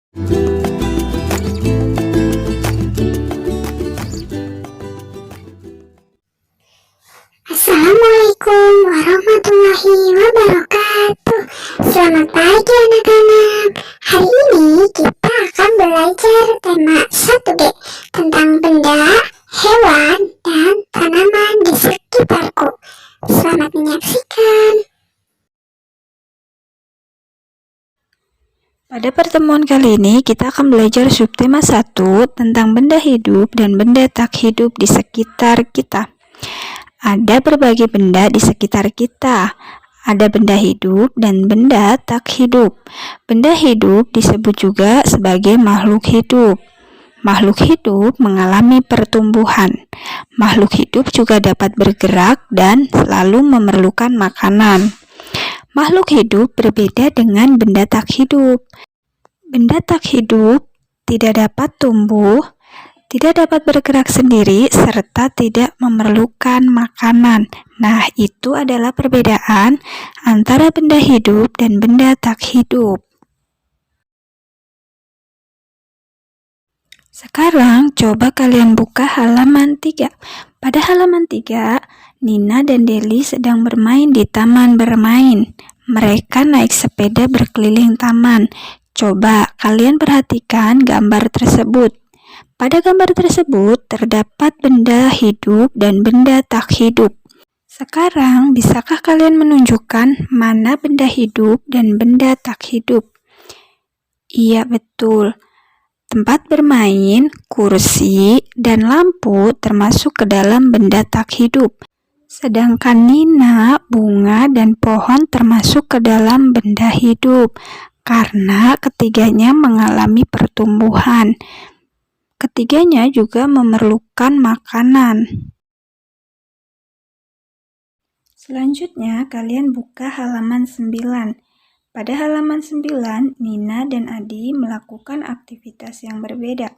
Assalamualaikum warahmatullahi wabarakatuh. Selamat pagi anak-anak. Hari ini kita akan belajar tema 1B tentang benda, hewan, dan tanaman di sekitarku. Selamat menyaksikan. Pada pertemuan kali ini kita akan belajar subtema 1 tentang benda hidup dan benda tak hidup di sekitar kita. Ada berbagai benda di sekitar kita. Ada benda hidup dan benda tak hidup. Benda hidup disebut juga sebagai makhluk hidup. Makhluk hidup mengalami pertumbuhan. Makhluk hidup juga dapat bergerak dan selalu memerlukan makanan. Makhluk hidup berbeda dengan benda tak hidup. Benda tak hidup tidak dapat tumbuh, tidak dapat bergerak sendiri, serta tidak memerlukan makanan. Nah, itu adalah perbedaan antara benda hidup dan benda tak hidup. Sekarang coba kalian buka halaman 3. Pada halaman 3, Nina dan Deli sedang bermain di taman bermain. Mereka naik sepeda berkeliling taman. Coba kalian perhatikan gambar tersebut. Pada gambar tersebut terdapat benda hidup dan benda tak hidup. Sekarang, bisakah kalian menunjukkan mana benda hidup dan benda tak hidup? Iya, betul. Tempat bermain, kursi, dan lampu termasuk ke dalam benda tak hidup. Sedangkan Nina, bunga, dan pohon termasuk ke dalam benda hidup karena ketiganya mengalami pertumbuhan. Ketiganya juga memerlukan makanan. Selanjutnya, kalian buka halaman 9. Pada halaman 9, Nina dan Adi melakukan aktivitas yang berbeda.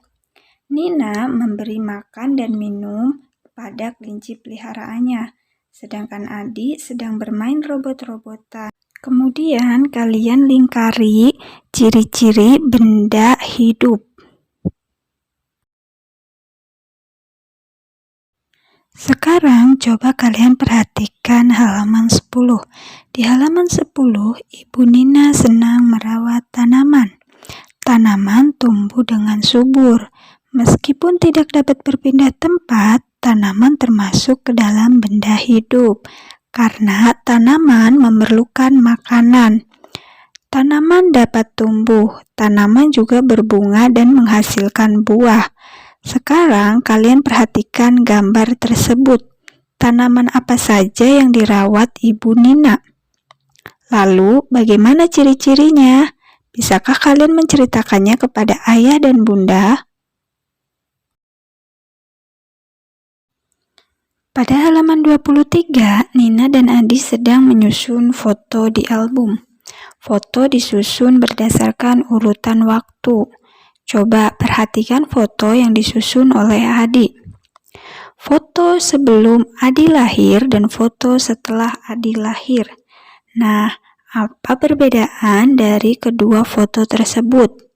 Nina memberi makan dan minum pada kelinci peliharaannya, sedangkan Adi sedang bermain robot-robotan. Kemudian kalian lingkari ciri-ciri benda hidup. Sekarang coba kalian perhatikan halaman 10. Di halaman 10, Ibu Nina senang merawat tanaman. Tanaman tumbuh dengan subur. Meskipun tidak dapat berpindah tempat, tanaman termasuk ke dalam benda hidup karena tanaman memerlukan makanan. Tanaman dapat tumbuh, tanaman juga berbunga dan menghasilkan buah. Sekarang kalian perhatikan gambar tersebut. Tanaman apa saja yang dirawat Ibu Nina? Lalu bagaimana ciri-cirinya? Bisakah kalian menceritakannya kepada ayah dan bunda? Pada halaman 23, Nina dan Adi sedang menyusun foto di album. Foto disusun berdasarkan urutan waktu. Coba perhatikan foto yang disusun oleh Adi. Foto sebelum Adi lahir dan foto setelah Adi lahir. Nah, apa perbedaan dari kedua foto tersebut?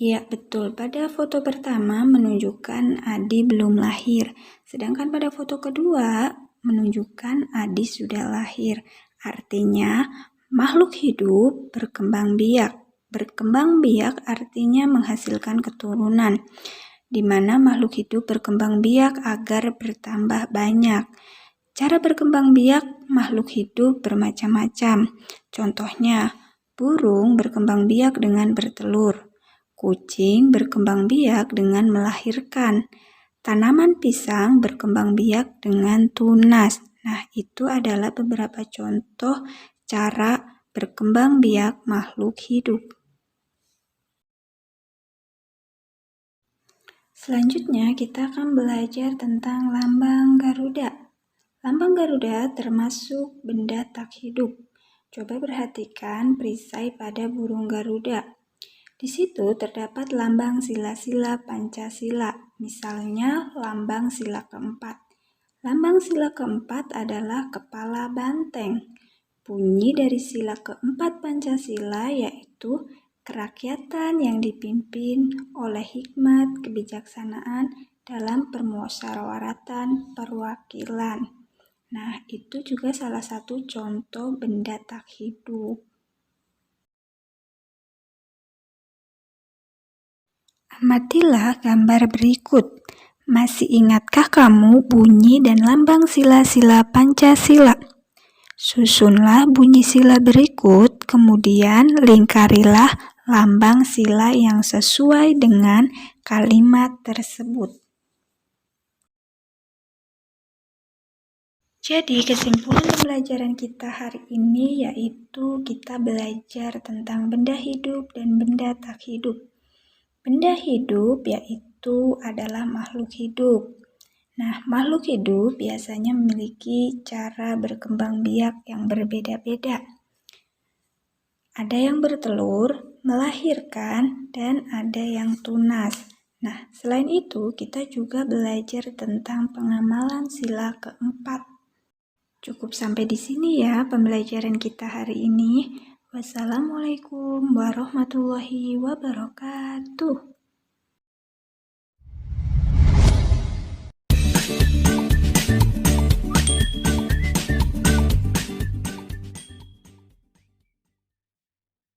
Ya, betul. Pada foto pertama menunjukkan Adi belum lahir, sedangkan pada foto kedua menunjukkan Adi sudah lahir. Artinya, makhluk hidup berkembang biak. Berkembang biak artinya menghasilkan keturunan, di mana makhluk hidup berkembang biak agar bertambah banyak. Cara berkembang biak makhluk hidup bermacam-macam. Contohnya, burung berkembang biak dengan bertelur. Kucing berkembang biak dengan melahirkan. Tanaman pisang berkembang biak dengan tunas. Nah, itu adalah beberapa contoh cara berkembang biak makhluk hidup. Selanjutnya, kita akan belajar tentang lambang Garuda. Lambang Garuda termasuk benda tak hidup. Coba perhatikan perisai pada burung Garuda. Di situ terdapat lambang sila-sila Pancasila, misalnya lambang sila keempat. Lambang sila keempat adalah kepala banteng. Bunyi dari sila keempat Pancasila yaitu kerakyatan yang dipimpin oleh hikmat kebijaksanaan dalam permusyawaratan perwakilan. Nah, itu juga salah satu contoh benda tak hidup. Amatilah gambar berikut. Masih ingatkah kamu bunyi dan lambang sila-sila Pancasila? Susunlah bunyi sila berikut, kemudian lingkarilah lambang sila yang sesuai dengan kalimat tersebut. Jadi kesimpulan pembelajaran kita hari ini yaitu kita belajar tentang benda hidup dan benda tak hidup. Benda hidup yaitu adalah makhluk hidup. Nah, makhluk hidup biasanya memiliki cara berkembang biak yang berbeda-beda. Ada yang bertelur, melahirkan, dan ada yang tunas. Nah, selain itu kita juga belajar tentang pengamalan sila keempat. Cukup sampai di sini ya pembelajaran kita hari ini. Wassalamualaikum warahmatullahi wabarakatuh.